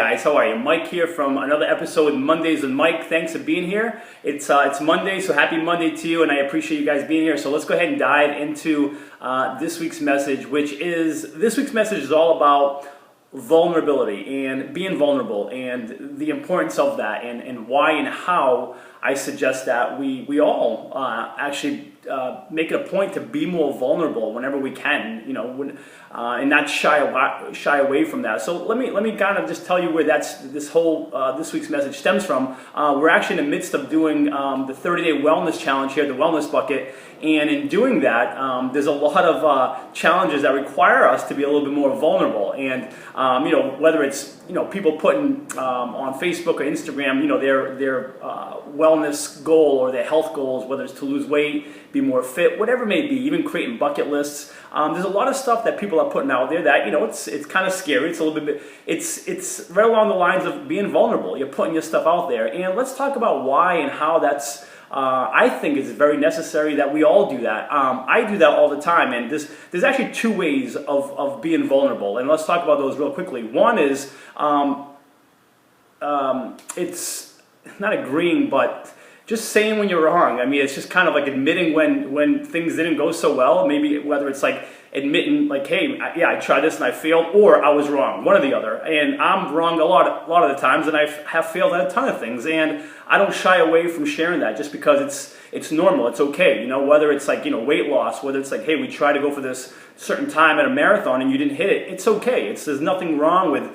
guys, how are you? Mike here from another episode of Mondays with Mike. Thanks for being here. It's Monday, so happy Monday to you, and I appreciate you guys being here. So let's go ahead and dive into this week's message, this week's message is all about vulnerability and being vulnerable and the importance of that and why and how I suggest that we all actually make it a point to be more vulnerable whenever we can, and not shy away from that. So let me kind of just tell you where this week's message stems from. We're actually in the midst of doing the 30-day wellness challenge here, the Wellness Bucket, and in doing that, there's a lot of challenges that require us to be a little bit more vulnerable. And whether it's people putting on Facebook or Instagram, their wellness goal or their health goals, whether it's to lose weight, be more fit, whatever it may be, even creating bucket lists. There's a lot of stuff that people are putting out there that it's kind of scary. It's a little bit, it's right along the lines of being vulnerable. You're putting your stuff out there, and let's talk about why and how that's. I think it's very necessary that we all do that. I do that all the time, and there's actually two ways of being vulnerable, and let's talk about those real quickly. One is it's not agreeing, but just saying when you're wrong. I mean, it's just kind of like admitting when things didn't go so well. Maybe whether it's like admitting like, hey, I tried this and I failed, or I was wrong, one or the other. And I'm wrong a lot of the times, and I have failed at a ton of things. And I don't shy away from sharing that just because it's normal, it's okay. Whether it's like, weight loss, whether it's like, hey, we tried to go for this certain time at a marathon and you didn't hit it, it's okay. There's nothing wrong with,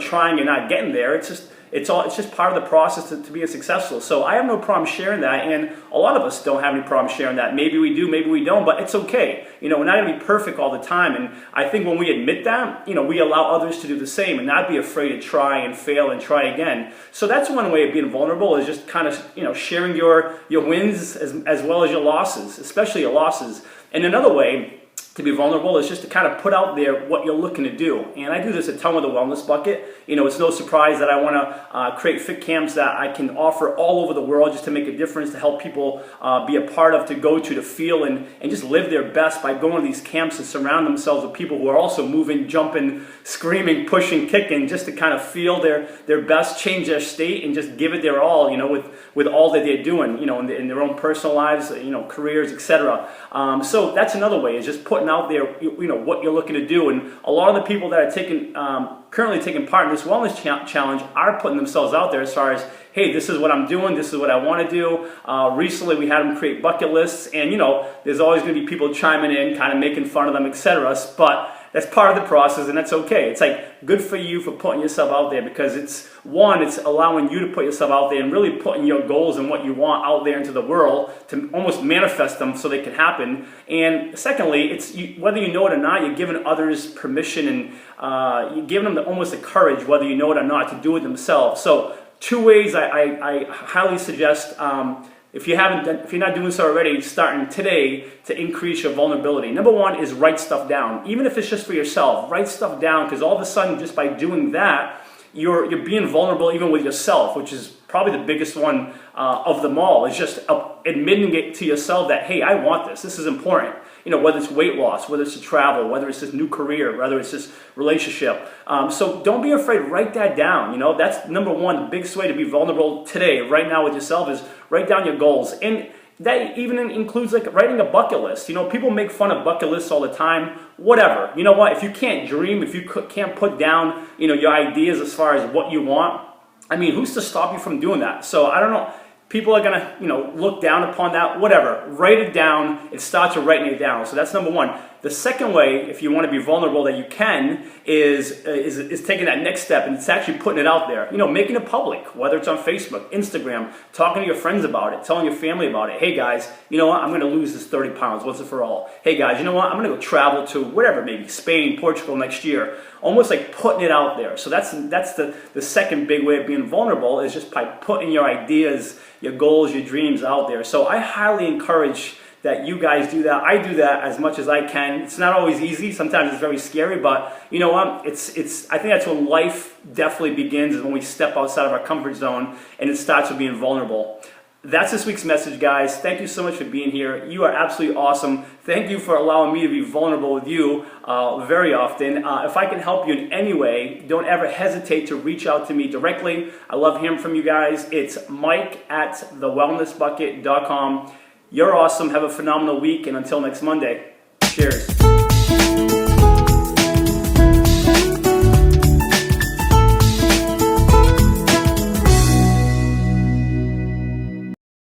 trying and not getting there. It's just part of the process to being successful. So I have no problem sharing that, and a lot of us don't have any problem sharing that. Maybe we do, maybe we don't, but it's okay. We're not going to be perfect all the time, and I think when we admit that, we allow others to do the same and not be afraid to try and fail and try again. So that's one way of being vulnerable, is just kind of sharing your wins as well as your losses, especially your losses. And another way to be vulnerable is just to kind of put out there what you're looking to do. And I do this a ton with the Wellness Bucket. It's no surprise that I want to create fit camps that I can offer all over the world just to make a difference, to help people be a part of, to go to feel and just live their best by going to these camps and surround themselves with people who are also moving, jumping, screaming, pushing, kicking, just to kind of feel their best, change their state, and just give it their all, with all that they're doing, in their own personal lives, careers, etc. So that's another way, is just putting out there, what you're looking to do. And a lot of the people that are currently taking part in this wellness challenge are putting themselves out there as far as, hey, this is what I'm doing, this is what I want to do. Recently we had them create bucket lists, and there's always going to be people chiming in, kind of making fun of them, etc. But that's part of the process, and that's okay. It's like, good for you for putting yourself out there, because it's allowing you to put yourself out there and really putting your goals and what you want out there into the world to almost manifest them so they can happen. And secondly, whether you know it or not, you're giving others permission, and you're giving them almost the courage, whether you know it or not, to do it themselves. So two ways I highly suggest, if you're not doing so already, starting today, to increase your vulnerability. Number one is write stuff down. Even if it's just for yourself, write stuff down, because all of a sudden, just by doing that, you're being vulnerable even with yourself, which is probably the biggest one of them all, is just admitting it to yourself that, hey, I want this. This is important. Whether it's weight loss, whether it's to travel, whether it's this new career, whether it's this relationship. So don't be afraid. Write that down. That's number one. The biggest way to be vulnerable today, right now with yourself, is write down your goals. And that even includes like writing a bucket list. People make fun of bucket lists all the time. Whatever. You know what? If you can't dream, if you can't put down, your ideas as far as what you want, I mean, who's to stop you from doing that? So I don't know. People are going to, look down upon that, whatever. Write it down and start to writing it down. So that's number one. The second way, if you want to be vulnerable that you can, is taking that next step, and it's actually putting it out there. Making it public, whether it's on Facebook, Instagram, talking to your friends about it, telling your family about it. Hey guys, you know what? I'm going to lose this 30 pounds once and for all. Hey guys, you know what? I'm going to go travel to whatever, maybe Spain, Portugal next year. Almost like putting it out there. So that's the second big way of being vulnerable, is just by putting your ideas, your goals, your dreams out there. So I highly encourage that you guys do that. I do that as much as I can. It's not always easy. Sometimes it's very scary, but you know what? I think that's when life definitely begins, is when we step outside of our comfort zone and it starts with being vulnerable. That's this week's message, guys. Thank you so much for being here. You are absolutely awesome. Thank you for allowing me to be vulnerable with you very often. If I can help you in any way, don't ever hesitate to reach out to me directly. I love hearing from you guys. It's mike@thewellnessbucket.com. You're awesome. Have a phenomenal week. And until next Monday, cheers.